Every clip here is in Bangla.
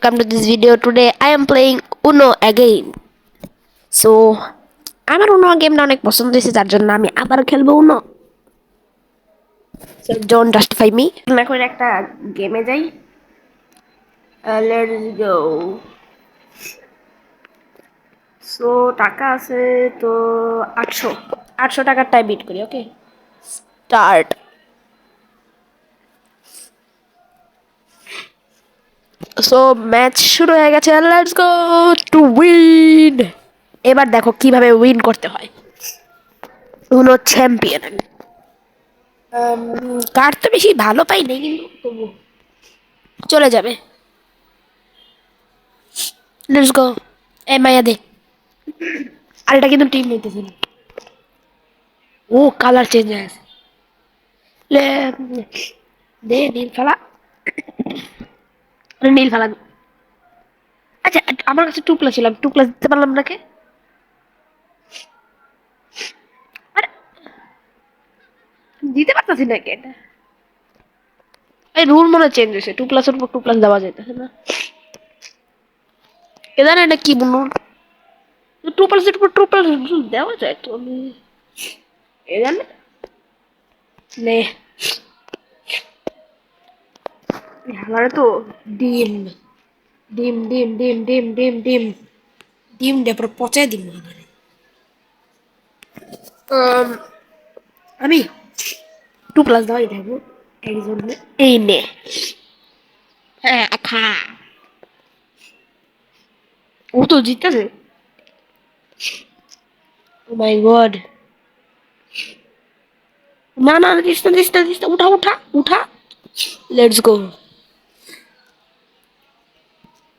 welcome to this video. Today I am playing Uno again. So আমার Uno গেমটা অনেক পছন্দ হয়েছে যার জন্য আমি আবার খেলবো Uno. So don't justify me. এখন একটা গেমে যাই. Let's go. So টাকা আছে তো 800 টাকারটাই বিট করি. ওকে, স্টার্ট. সো ম্যাচ শুরু হয়ে গেছে. Let's go to win. এবার দেখো কিভাবে উইন করতে হয়. উনো চ্যাম্পিয়ন. কার্ড তো বেশি ভালো পাই নাই কিন্তু তবু চলে যাবে. Let's go. এ মায়া দে. আর এটা কিন্তু টিম নিতেছে না. ও কালার চেঞ্জ হয়ে গেছে. লে দে নীল খেলা. নীল খেলা. আচ্ছা আমার কাছে 2+ ছিলাম, 2+ দিতে পারলাম নাকি? আরে দিতে পারতাছি নাকি এটা? এই রুল মনে চেঞ্জ হয়েছে, 2+ এর উপর 2+ দেওয়া যাইতেছে না. এ জানে এটা কি বলুন, 2+ এর উপর 2+ দেওয়া যায় তো আমি এ জানে নে. আমারে তো ডিম ডিম ডিম ডিম ডিম ডিম ডিম ডিম দে পুরো পচাই দিম আমারে. আমি 2+ দেওয়াই থাকবো এই জন্য. এই নে. হ্যাঁ খা. ও তো জিততেছে. ও মাই গড. না না দিস না দিস না দিস না. উঠা উঠা উঠা. Let's go.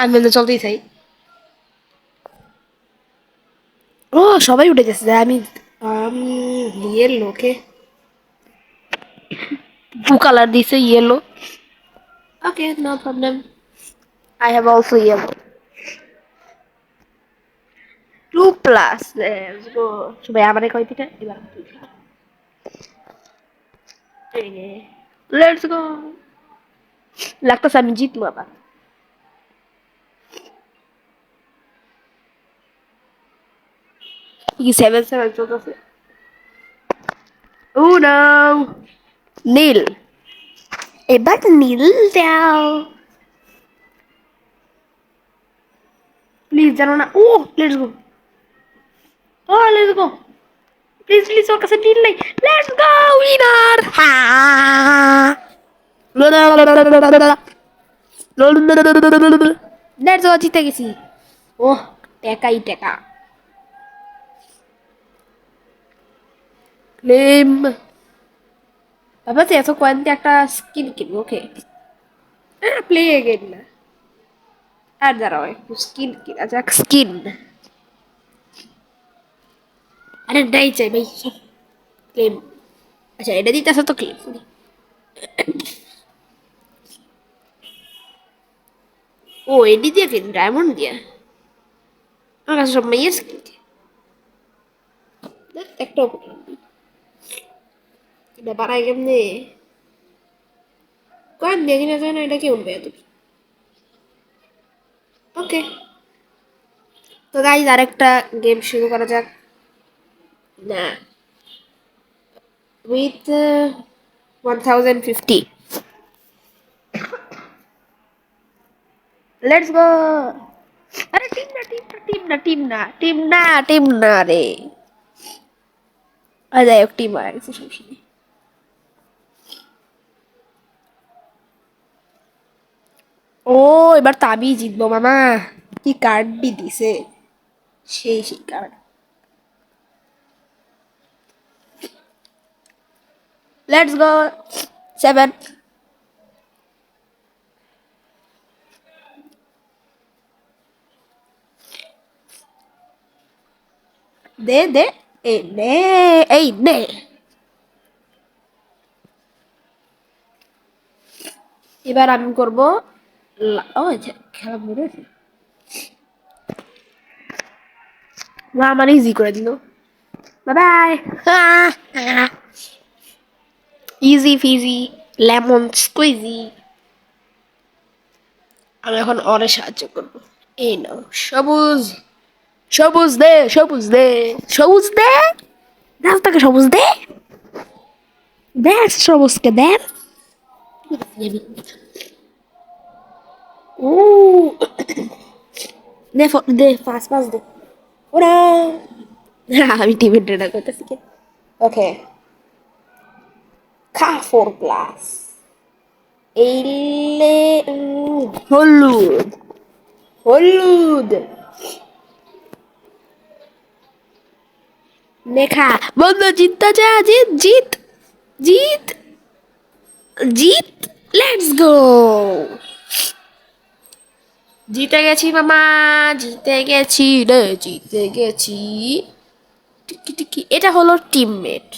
আমি তো চলতেই চাই. ও সবাই উঠে গেছে. আমি আমি ইয়েলো. ওকে, ব্লু কালার দিছে yellow. Okay, no problem. I have also yellow. 2+. Let's go. সবাই আমারে কয় দিটা এবার. Let's go. লাগতেছে আমি জিতবো আবার. কি 7-7 চলতেছে. Oh no. নীল. এবার নীল দাও প্লিজ. জানো না. Oh let's go. Oh let's go. Please please ওর কাছে নীল নেই. Let's go winner. হা. লেটস গো জিতে গেছি. ওহ টেকাই টেকা. ক্লেম. ভাবছি এত কয়েন দিয়ে একটা স্কিন কিনবো. ওকে, প্লে এগেন না. আর দাঁড়াও একটু স্কিন কিনা যাক. স্কিন. আরে নাই চাই ভাই. ক্লেম. আচ্ছা এটা দিতে আসো তো ক্লেম করি. ও এডি দিয়ে কিন ডায়মন্ড দিয়ে. আমার কাছে সব মাইয়ের স্কিন দিয়ে. একটাও করলাম না. এটা বাড়াই কেমনে? কয়েন দিয়ে কিনা যায় না. এটা কি উঠবে এত? ওকে, তো গাইজ আরেকটা গেম শুরু করা যাক. না, উইথ 1050. Let's go. আরে টিম না টিম না টিম না টিম না টিম না টিম না রে. আর যাই হোক টিম মারা গেছে সমস্যা নেই. ও এবার তো আমি জিতবো মামা. কি কার্ড বি দিছে. সেই সেই কার্ড. Let's go. 7. দে দে. এই নে. এই নে. এবার আমি করবো. ও আচ্ছা খেলা মনে আছে. মা আমার ইজি করে দিল. Bye bye. Easy Fiji lemon squeegee. আমি এখন অরে সাহায্য করবো। এই নাও সবুজ, সবুজ দে, সবুজ দে, সবুজ দে, রাস্তাকে সবুজ দে, দেখ সবুজকে দেখ। ও দে দে পাঁচ পাঁচ দে ওরা। আমি টিভি ড্রেডার করতেছি কে। ওকে খা 4 প্লাস এইলে হলুদ, হলুদ লেখা বন্ধু জিততে যা, জিত জিত জিত জিত, লেটস গো। জিতে গেছি মামা, জিতে গেছি রে, জিতে গেছি। টিকি টিকি, এটা হলো teammate.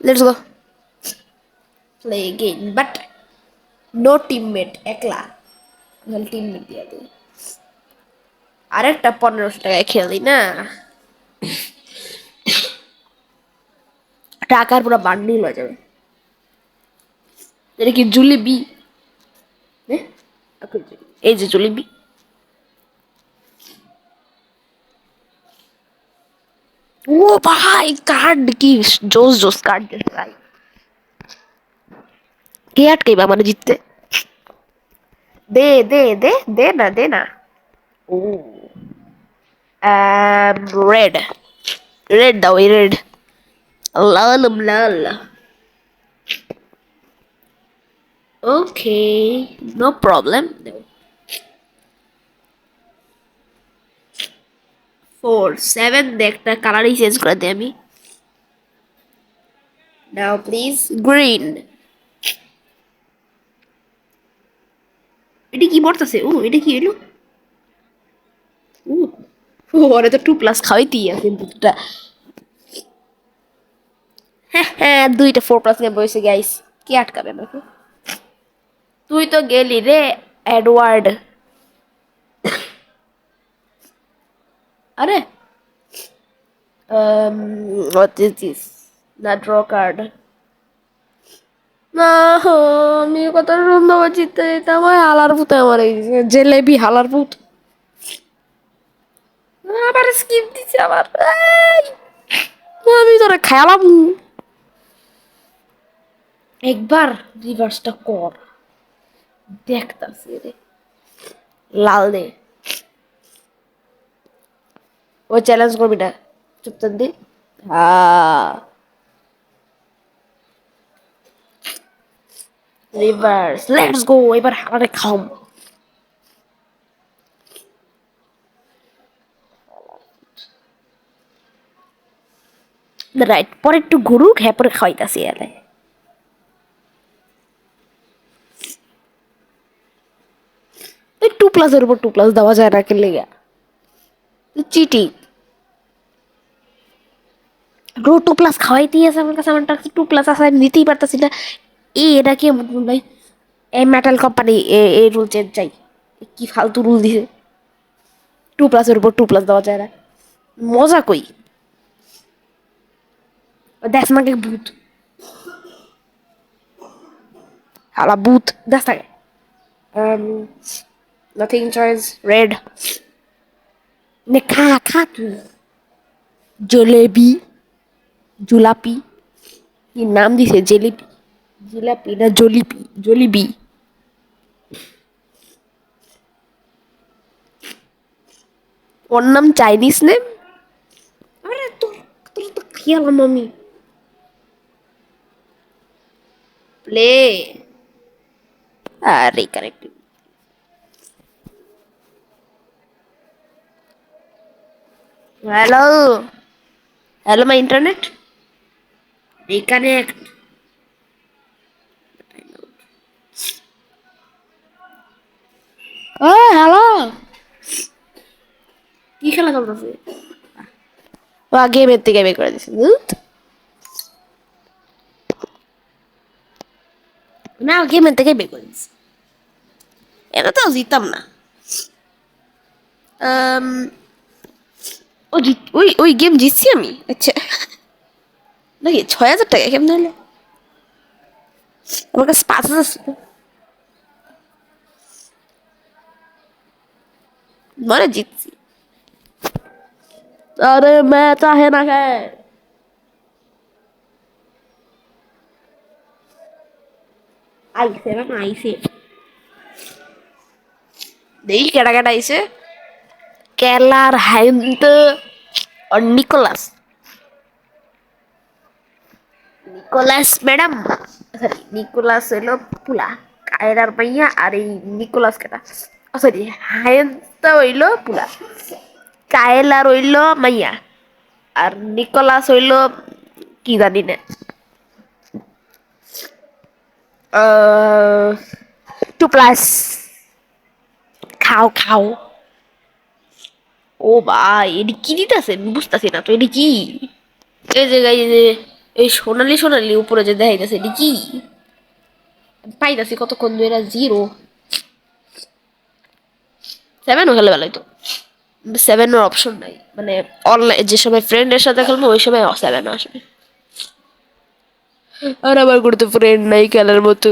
Let's go play game, but no teammate, একলা। টিমমেট দিয়ে দিই। আরেকটা 1500 টাকায় খেলি না, টাকার পুরো বান্ডিল হয়ে যাবে। এটা কি জুলিবি? এই যে জুলিবি। ও ভাই কার্ড কি জোস জোস কার্ড দিতে ভাই। কে আটকাইবা মানে জিততে? দে দে দে দে না, দে না। ও রেড, রেড দাও, এই রেড, লাল লাল। Okay no problem. 4 7 একটা কালারই চেঞ্জ করে দিই আমি। নাও প্লিজ গ্রিন। এটা কি মরতেছে? ও এটা কি এলো? ও ওরে তো 2 প্লাস খাওয়াইতেই আছে দুটা। হ্যাঁ হ্যাঁ, দুইটা 4 প্লাস নিয়ে বসে গাইস, কে আটকাবে আমাকে? তুই তো গেলি রে এডওয়ার্ড। আরে what is this? না ড্র কার্ড না। আমি কত সুন্দর জিততে যেতাম, আমার হালার পুতে আমার এই জেলেবি হালার পুত আবার স্কিপ দিছে আবার। এই, আমি তোরে খেলাম। একবার রিভার্সটা কর, দেখতাছি রে। লাল দে, ও চ্যালেঞ্জ করবি না, চুপচাপ দি। হ্যাঁ রিভার্স, লেটস গো, এবার হালারে খাম। রাইট, পরে একটু ঘুরুক, হ্যাঁ পরে খাওয়াইতাছি এলে। এই 2 প্লাসের উপর 2 প্লাস দেওয়া যায় না কে লেগা? চিটিং। রো 2 প্লাস খাওয়াই দিয়েছে আমার কাছে, আমার কাছে 2 প্লাস আছে, আমি নিতেই পারতাছি না। এটা কি ভাই? এই মেটাল কোম্পানি এই রুল চেঞ্জ চাই। কি ফালতু রুল দিছে, 2 প্লাসের উপর 2 প্লাস দেওয়া যায় না, মজা কই? দেখ আমাকে ভূত, হালা ভূত দেখ থাকে। Nothing choice red. নে খা খা তুই। জলেবি, জুলাপি, কি নাম দিছে? জেলিপি, জিলাপি না জলিপি? জলিবি। ওর নাম চাইনিজ নেম। আরে তোর, তোর তো খেয়ালাম আমি। প্লে, আরে correct. Hello, hello my internet reconnect. ও হ্যালো, কি খেলা চলতেছে? ও গেমের থেকে বের করে দিছে। না গেমের থেকে বের করে দিছে, এটা তো জিতাম না। ও জিত, ওই ওই গেম জিতছি আমি, আচ্ছা। নাকি 6,000 টাকা কেমন হলো? আমার কাছে 5,000 ছিল। মানে জিতছি। আরে ম্যাচ আহে না কে? আইছে না আইছে। দেখি কেডা কেডা আইছে। কেলার হাইন্ত আর Nicholas. Nicholas madam, sorry Nicholas হইলো পুলা কায়রার মাইয়া, আর এই নিকোলাস কেটা, সরি হায়ন্ত হইলো পুলা, কায়লার হইলো মাইয়া, আর নিকোলাস হইলো কি জানি না। আহ, 2 প্লাস। খাও খাও। ও ভাই এটি কি দিতেছে বুঝতেছি না তো, এটি কি? এই যে এই যে এই সোনালি সোনালি উপরে যে দেখাইতেছে এটি কি? পাইতাছি কতক্ষণ ধরে 0 7ও খেলে বেলায় তো। 7 এর অপশন নাই, মানে অনলাইন যে সময় ফ্রেন্ডের সাথে খেলবো ওই সময় 7 আসবে। আর আমার কোনো তো ফ্রেন্ড নাই খেলার মতো।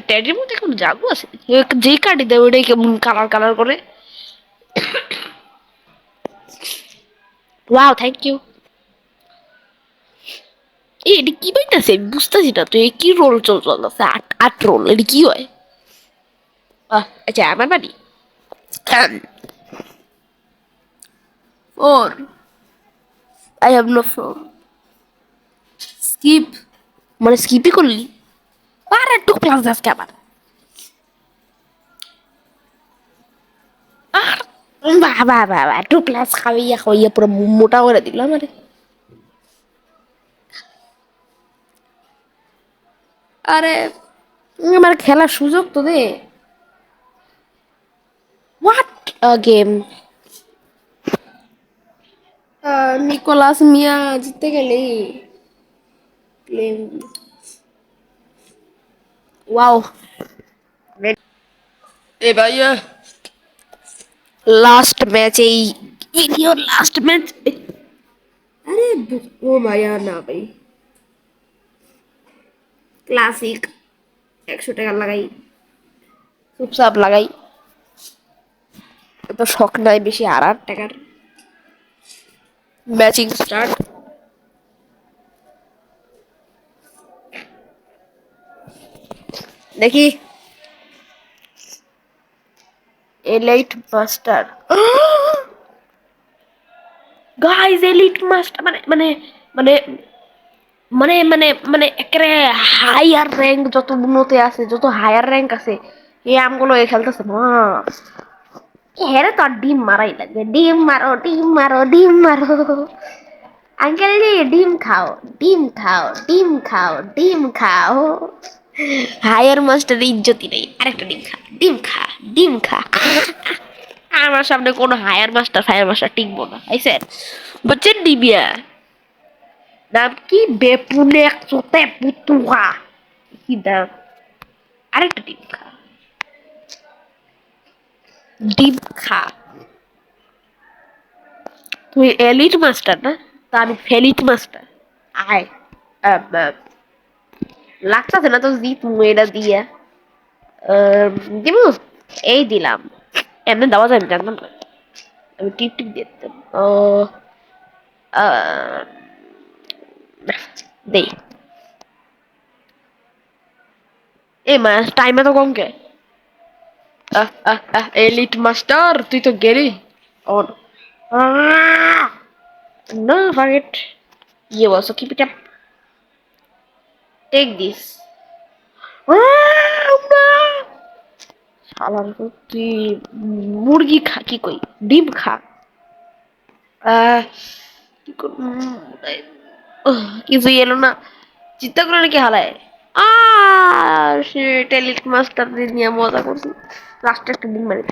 ট্যাগের মধ্যে এখন জাগো আছে, যেই কার্ডই দেয় ওইটাই কেমন কালার কালার করে। Wow thank you. এটি কি পাইতেছে বুঝতেছি না তো, এই কি রোল চলতেছে, 8 8 রোল, এটি কি হয়? আচ্ছা আমার বাড়ি 4, I have no phone. Skip, মানে স্কিপই করলি? আর একটু ক্লাস আজকে আবার। আর বাবা বাবা 2 প্লাস খাওয়াইয়া খাওয়াইয়া পুরো মোটা করে দিল আমারে। আরে আমার খেলার সুযোগ তো দে। What game. নিকোলাস মিয়া জিততে গেলি। ওয়াও। এ ভাইয়া লাস্ট ম্যাচ, এই ভিডিওর লাস্ট ম্যাচ। আরে ও ভাইয়া না ভাই, ক্লাসিক 100 টাকা লাগাই, চুপচাপ লাগাই, তো শখ নাই বেশি আর 8 টাকার। Matching start. দেখি elite master. Guys elite master মানে মানে মানে মানে একেবারে হায়ার র্যাঙ্ক, যত উন্নতি আছে, যত হায়ার র্যাঙ্ক আছে এই আমগুলো এ খেলতেছে না। হ্যাঁ তো আর ডিম মারাই লাগবে, ডিম মারো ডিম মারো ডিম মারো। আঙ্কেল জি ডিম খাও, ডিম খাও, ডিম খাও, ডিম খাও। হায়ার মাস্টার ইজ্জতই নেই, আরেকটা ডিম খা, ডিম খা, ডিম খা। আমার সামনে কোনো হায়ার মাস্টার টিকবো না আইসেন, বুঝছেন ডিবিয়া? নাম কি? বেপুনে চোতে পুতুয়া। কি নাম? আরেকটা ডিম খা, ডিম খা। তুই এলিট মাস্টার না, তা আমি ফেলিট মাস্টার। আয় লাগতাছে না তো জিত এটা দিয়া। দিবু, এই দিলাম। এমনি দেওয়া যায় আমি জানতাম না, আমি টিপ টিপ দিয়ে দিতাম। ও আহ, দেই। এ মা টাইমে তো কম কে। এলিট মাস্টার তুই তো গেলি। অন না ফারগেট, ইয়ে বলছো keep it up, take this. শালার তুই মুরগি খা, কি কই ডিম খা। আহ, কি কিছুই এলো না, চিন্তা করে নাকি হালায়। আর সে টেলিট মাস্টার নিয়ে মজা করছি, লাস্টে একটা ডিম মারি।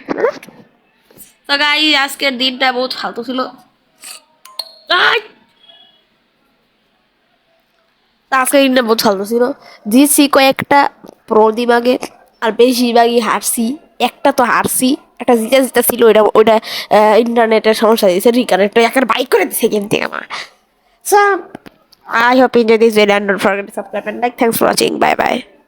তো গাই আজকের দিনটা বহুত ফালতু ছিল। আই! তা আজকের দিনটা বহুত ফালতু ছিল। জিতছি কয়েকটা প্রদীপ আগে, আর বেশিরভাগই হারছি, একটা তো হারছি। একটা জিতা জিতা ছিল, ওইটা ইন্টারনেটের সমস্যা দিয়েছে, রিকানেক্ট একের বাইক করে দিচ্ছে গেম থেকে আমার। So I hope you enjoy this video and don't forget to subscribe and like. Thanks for watching. Bye bye.